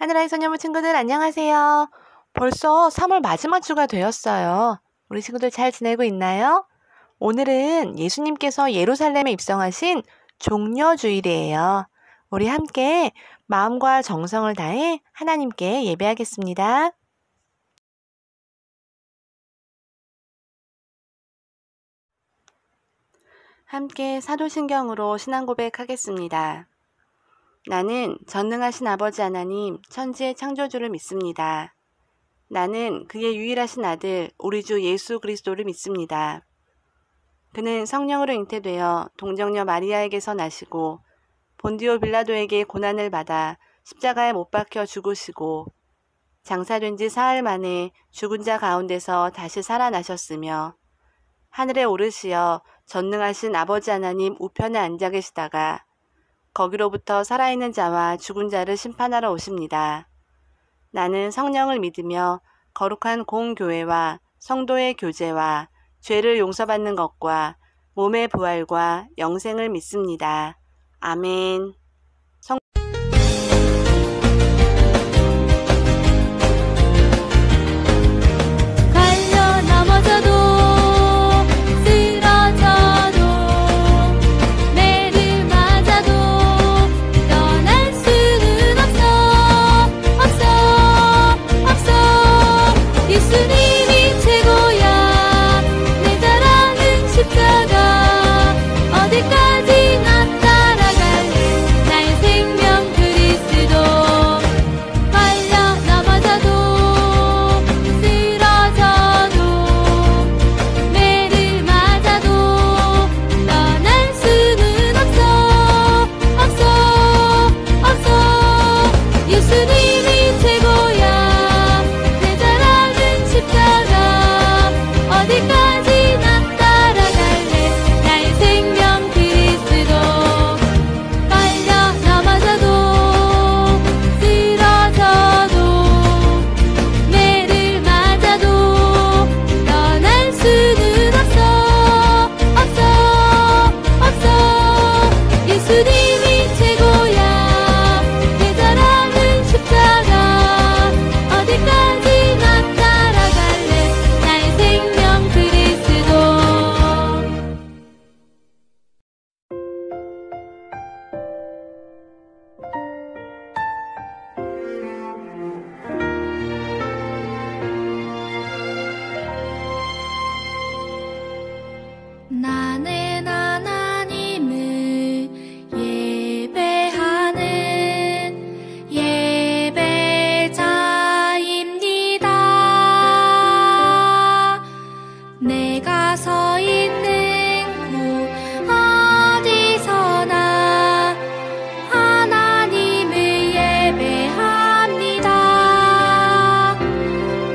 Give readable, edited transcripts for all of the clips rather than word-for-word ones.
하늘아이 소녀무 친구들 안녕하세요. 벌써 3월 마지막 주가 되었어요. 우리 친구들 잘 지내고 있나요? 오늘은 예수님께서 예루살렘에 입성하신 종려주일이에요. 우리 함께 마음과 정성을 다해 하나님께 예배하겠습니다. 함께 사도신경으로 신앙 고백하겠습니다. 나는 전능하신 아버지 하나님 천지의 창조주를 믿습니다. 나는 그의 유일하신 아들 우리 주 예수 그리스도를 믿습니다. 그는 성령으로 잉태되어 동정녀 마리아에게서 나시고 본디오 빌라도에게 고난을 받아 십자가에 못 박혀 죽으시고 장사된 지 사흘 만에 죽은 자 가운데서 다시 살아나셨으며 하늘에 오르시어 전능하신 아버지 하나님 우편에 앉아 계시다가 거기로부터 살아있는 자와 죽은 자를 심판하러 오십니다. 나는 성령을 믿으며 거룩한 공교회와 성도의 교제와 죄를 용서받는 것과 몸의 부활과 영생을 믿습니다. 아멘. 갈려 넘어져도 쓰러져도 매를 맞아도 떠날 수는 없어 예수님이 최고야 내 자랑은 십자가 어디까지나 따라갈래 나의 생명 그리스도 갈려 넘어져도 쓰러져도 매를 맞아도 떠날 수는 없어 예수님이 최고야 내 자랑은 십자가 어디까지나 따라갈래 나의 생명 그리스도 갈려 넘어져도 쓰러져도 매를 맞아도 떠날 수는 없어 예수님이 최고야 내 자랑은 십자가 어디까지나 따라갈래 나의 생명 그리스도 나는 하나님을 예배하는 예배자입니다. 내가 서 있는 곳 어디서나 하나님을 예배합니다.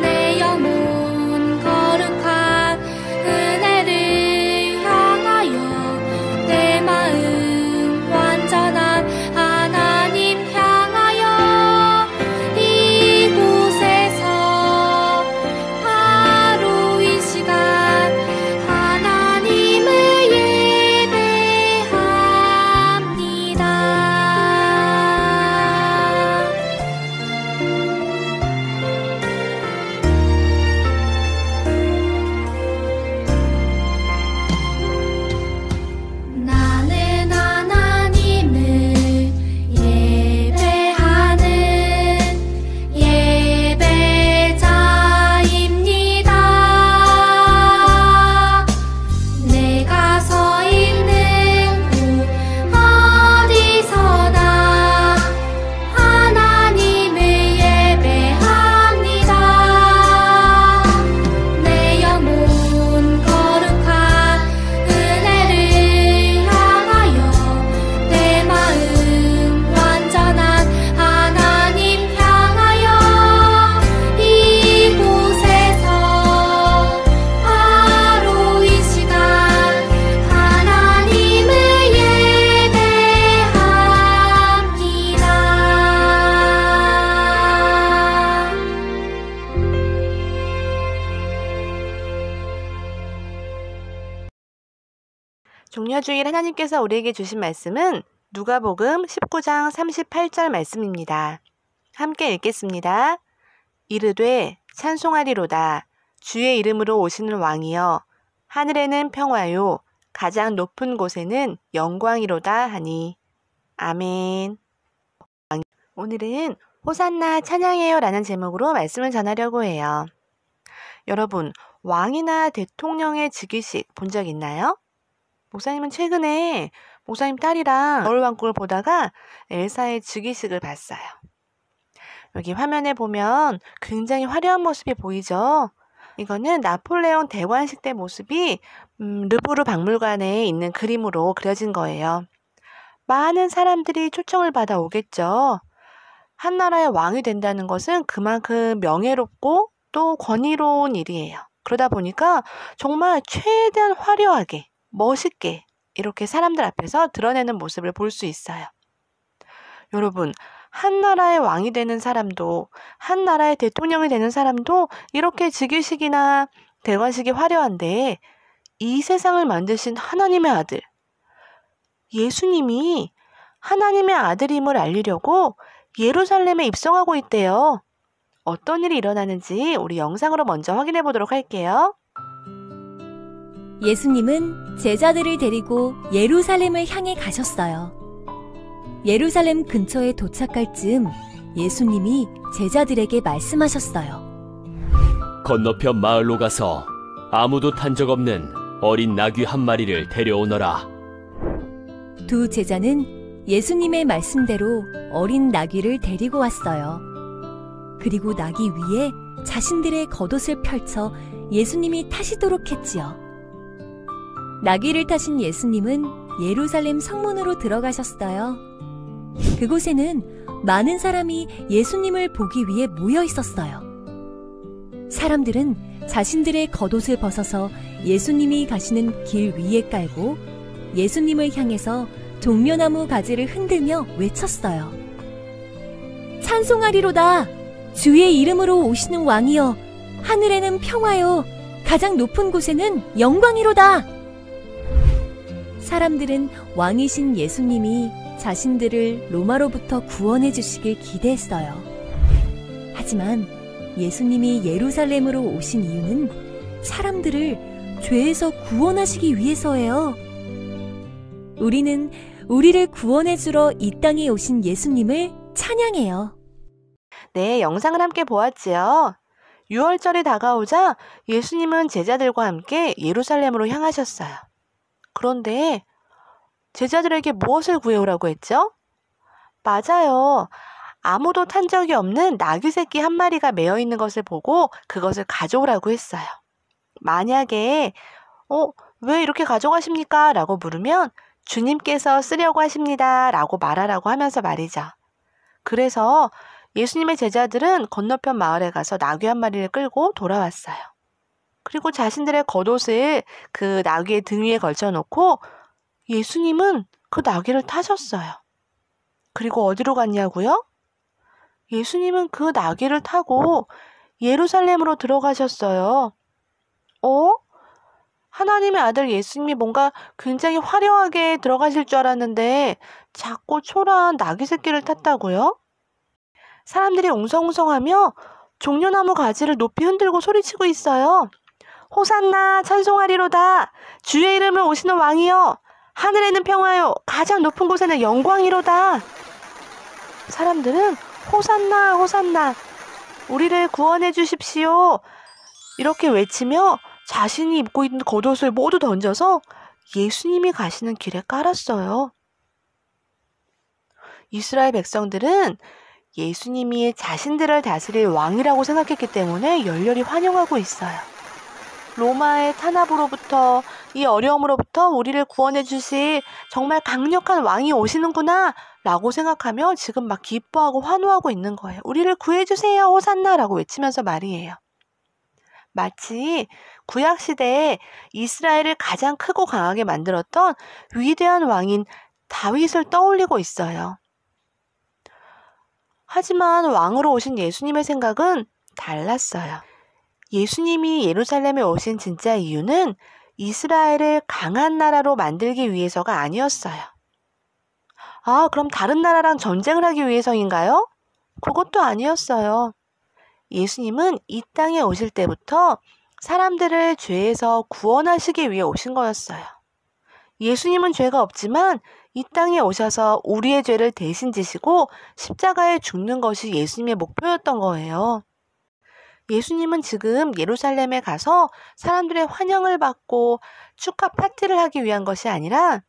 내 영혼 거룩한 은혜를 향하여 내 마음 완전한 하나님 향하여 이곳에서 바로 이 시간 하나님을 종려주일 하나님께서 우리에게 주신 말씀은 누가복음 19장 38절 말씀입니다. 함께 읽겠습니다. 이르되 찬송하리로다. 주의 이름으로 오시는 왕이여. 하늘에는 평화요. 가장 높은 곳에는 영광이로다 하니. 아멘. 오늘은 호산나 찬양해요 라는 제목으로 말씀을 전하려고 해요. 여러분, 왕이나 대통령의 즉위식 본 적 있나요? 목사님은 최근에 목사님 딸이랑 겨울왕국을 보다가 엘사의 즉위식을 봤어요. 여기 화면에 보면 굉장히 화려한 모습이 보이죠? 이거는 나폴레옹 대관식 때 모습이 르브르 박물관에 있는 그림으로 그려진 거예요. 많은 사람들이 초청을 받아 오겠죠. 한 나라의 왕이 된다는 것은 그만큼 명예롭고 또 권위로운 일이에요. 그러다 보니까 정말 최대한 화려하게, 멋있게 이렇게 사람들 앞에서 드러내는 모습을 볼 수 있어요. 여러분, 한 나라의 왕이 되는 사람도, 한 나라의 대통령이 되는 사람도 이렇게 즉위식이나 대관식이 화려한데 이 세상을 만드신 하나님의 아들, 예수님이 하나님의 아들임을 알리려고 예루살렘에 입성하고 있대요. 어떤 일이 일어나는지 우리 영상으로 먼저 확인해 보도록 할게요. 예수님은 제자들을 데리고 예루살렘을 향해 가셨어요. 예루살렘 근처에 도착할 즈음 예수님이 제자들에게 말씀하셨어요. 건너편 마을로 가서 아무도 탄 적 없는 어린 나귀 한 마리를 데려오너라. 두 제자는 예수님의 말씀대로 어린 나귀를 데리고 왔어요. 그리고 나귀 위에 자신들의 겉옷을 펼쳐 예수님이 타시도록 했지요. 나귀를 타신 예수님은 예루살렘 성문으로 들어가셨어요. 그곳에는 많은 사람이 예수님을 보기 위해 모여 있었어요. 사람들은 자신들의 겉옷을 벗어서 예수님이 가시는 길 위에 깔고 예수님을 향해서 종려나무 가지를 흔들며 외쳤어요. 찬송하리로다. 주의 이름으로 오시는 왕이여. 하늘에는 평화요. 가장 높은 곳에는 영광이로다. 사람들은 왕이신 예수님이 자신들을 로마로부터 구원해 주시길 기대했어요. 하지만 예수님이 예루살렘으로 오신 이유는 사람들을 죄에서 구원하시기 위해서예요. 우리는 우리를 구원해 주러 이 땅에 오신 예수님을 찬양해요. 네, 영상을 함께 보았지요. 6월절이 다가오자 예수님은 제자들과 함께 예루살렘으로 향하셨어요. 그런데 제자들에게 무엇을 구해오라고 했죠? 맞아요. 아무도 탄 적이 없는 나귀 새끼 한 마리가 매어 있는 것을 보고 그것을 가져오라고 했어요. 만약에 왜 이렇게 가져가십니까? 라고 물으면 주님께서 쓰려고 하십니다. 라고 말하라고 하면서 말이죠. 그래서 예수님의 제자들은 건너편 마을에 가서 나귀 한 마리를 끌고 돌아왔어요. 그리고 자신들의 겉옷을 그 나귀의 등 위에 걸쳐놓고 예수님은 그 나귀를 타셨어요. 그리고 어디로 갔냐고요? 예수님은 그 나귀를 타고 예루살렘으로 들어가셨어요. 하나님의 아들 예수님이 뭔가 굉장히 화려하게 들어가실 줄 알았는데 작고 초라한 나귀 새끼를 탔다고요? 사람들이 웅성웅성하며 종려나무 가지를 높이 흔들고 소리치고 있어요. 호산나 찬송하리로다. 주의 이름으로 오시는 왕이여. 하늘에는 평화요. 가장 높은 곳에는 영광이로다. 사람들은 호산나 호산나 우리를 구원해 주십시오. 이렇게 외치며 자신이 입고 있는 겉옷을 모두 던져서 예수님이 가시는 길에 깔았어요. 이스라엘 백성들은 예수님이 자신들을 다스릴 왕이라고 생각했기 때문에 열렬히 환영하고 있어요. 로마의 탄압으로부터, 이 어려움으로부터 우리를 구원해 주실 정말 강력한 왕이 오시는구나 라고 생각하며 지금 막 기뻐하고 환호하고 있는 거예요. 우리를 구해주세요 호산나 라고 외치면서 말이에요. 마치 구약시대에 이스라엘을 가장 크고 강하게 만들었던 위대한 왕인 다윗을 떠올리고 있어요. 하지만 왕으로 오신 예수님의 생각은 달랐어요. 예수님이 예루살렘에 오신 진짜 이유는 이스라엘을 강한 나라로 만들기 위해서가 아니었어요. 그럼 다른 나라랑 전쟁을 하기 위해서인가요? 그것도 아니었어요. 예수님은 이 땅에 오실 때부터 사람들을 죄에서 구원하시기 위해 오신 거였어요. 예수님은 죄가 없지만 이 땅에 오셔서 우리의 죄를 대신 지시고 십자가에 죽는 것이 예수님의 목표였던 거예요. 예수님은 지금 예루살렘에 가서 사람들의 환영을 받고 축하 파티를 하기 위한 것이 아니라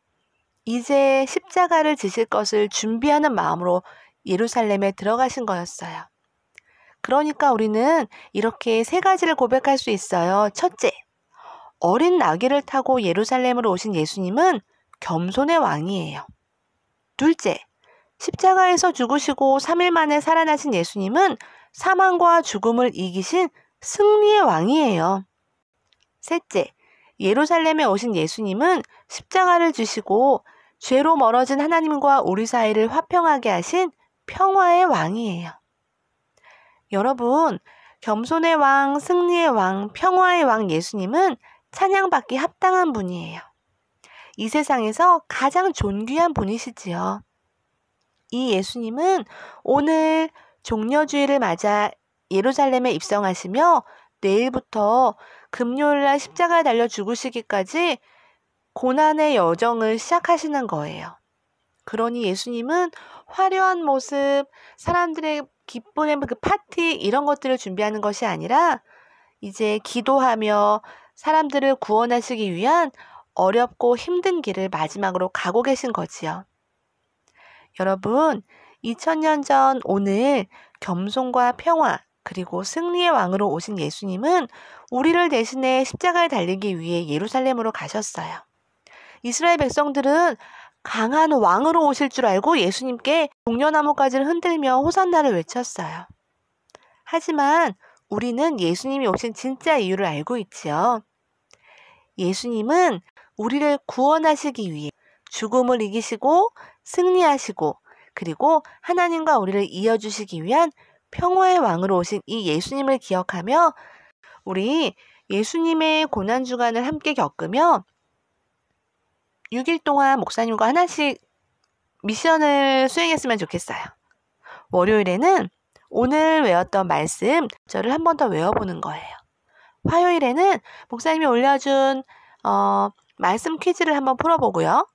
이제 십자가를 지실 것을 준비하는 마음으로 예루살렘에 들어가신 거였어요. 그러니까 우리는 이렇게 세 가지를 고백할 수 있어요. 첫째, 어린 나귀를 타고 예루살렘으로 오신 예수님은 겸손의 왕이에요. 둘째, 십자가에서 죽으시고 3일 만에 살아나신 예수님은 사망과 죽음을 이기신 승리의 왕이에요. 셋째, 예루살렘에 오신 예수님은 십자가를 주시고 죄로 멀어진 하나님과 우리 사이를 화평하게 하신 평화의 왕이에요. 여러분, 겸손의 왕, 승리의 왕, 평화의 왕 예수님은 찬양받기 합당한 분이에요. 이 세상에서 가장 존귀한 분이시지요. 이 예수님은 오늘 종려주일을 맞아 예루살렘에 입성하시며 내일부터 금요일날 십자가에 달려 죽으시기까지 고난의 여정을 시작하시는 거예요. 그러니 예수님은 화려한 모습, 사람들의 기쁨의 그 파티 이런 것들을 준비하는 것이 아니라 이제 기도하며 사람들을 구원하시기 위한 어렵고 힘든 길을 마지막으로 가고 계신 거지요. 여러분, 2000년 전 오늘 겸손과 평화 그리고 승리의 왕으로 오신 예수님은 우리를 대신해 십자가에 달리기 위해 예루살렘으로 가셨어요. 이스라엘 백성들은 강한 왕으로 오실 줄 알고 예수님께 종려나무가지를 흔들며 호산나를 외쳤어요. 하지만 우리는 예수님이 오신 진짜 이유를 알고 있지요. 예수님은 우리를 구원하시기 위해 죽음을 이기시고 승리하시고 그리고 하나님과 우리를 이어주시기 위한 평화의 왕으로 오신 이 예수님을 기억하며 우리 예수님의 고난주간을 함께 겪으며 6일 동안 목사님과 하나씩 미션을 수행했으면 좋겠어요. 월요일에는 오늘 외웠던 말씀 저를 한 번 더 외워보는 거예요. 화요일에는 목사님이 올려준 말씀 퀴즈를 한번 풀어보고요.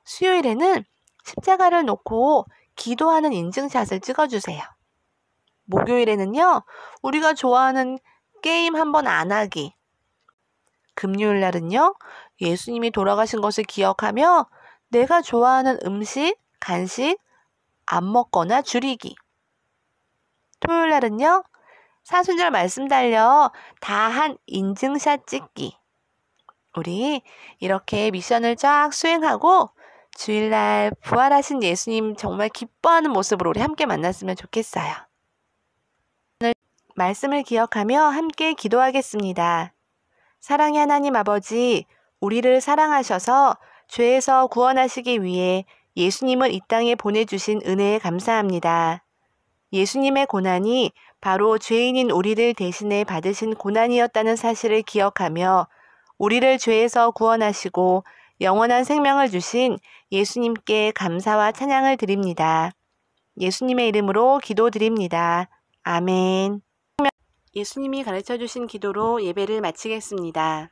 수요일에는 십자가를 놓고 기도하는 인증샷을 찍어주세요. 목요일에는요, 우리가 좋아하는 게임 한번 안 하기. 금요일 날은요, 예수님이 돌아가신 것을 기억하며 내가 좋아하는 음식, 간식 안 먹거나 줄이기. 토요일 날은요, 사순절 말씀 달려 다 한 인증샷 찍기. 우리 이렇게 미션을 쫙 수행하고 주일날 부활하신 예수님 정말 기뻐하는 모습으로 우리 함께 만났으면 좋겠어요. 오늘 말씀을 기억하며 함께 기도하겠습니다. 사랑의 하나님 아버지, 우리를 사랑하셔서 죄에서 구원하시기 위해 예수님을 이 땅에 보내주신 은혜에 감사합니다. 예수님의 고난이 바로 죄인인 우리를 대신해 받으신 고난이었다는 사실을 기억하며 우리를 죄에서 구원하시고 영원한 생명을 주신 예수님께 감사와 찬양을 드립니다. 예수님의 이름으로 기도드립니다. 아멘. 예수님이 가르쳐주신 기도로 예배를 마치겠습니다.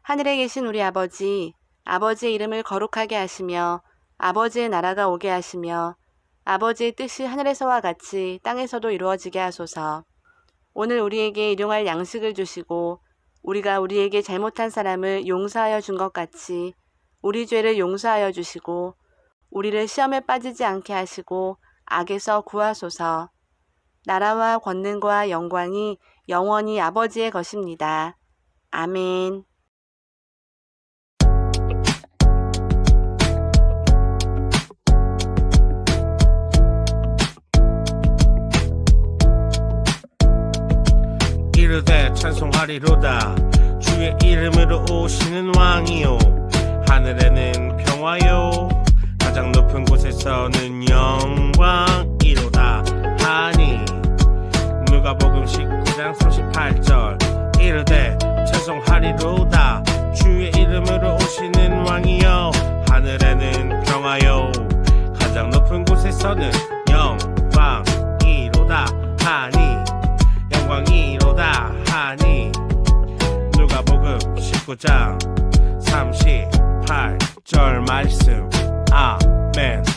하늘에 계신 우리 아버지, 아버지의 이름을 거룩하게 하시며 아버지의 나라가 오게 하시며 아버지의 뜻이 하늘에서와 같이 땅에서도 이루어지게 하소서. 오늘 우리에게 일용할 양식을 주시고 우리가 우리에게 잘못한 사람을 용서하여 준 것 같이 우리 죄를 용서하여 주시고 우리를 시험에 빠지지 않게 하시고 악에서 구하소서. 나라와 권능과 영광이 영원히 아버지의 것입니다. 아멘. 이르되 찬송하리로다. 주의 이름으로 오시는 왕이요, 하늘에는 평화요, 가장 높은 곳에서는 영광이로다 하니. 누가복음 19장 38절. 이르되 찬송하리로다. 주의 이름으로 오시는 왕이요, 하늘에는 평화요, 가장 높은 곳에서는 영광이로다. 하니 영광이로다 하니 누가복음 19장 38절 말씀 아멘.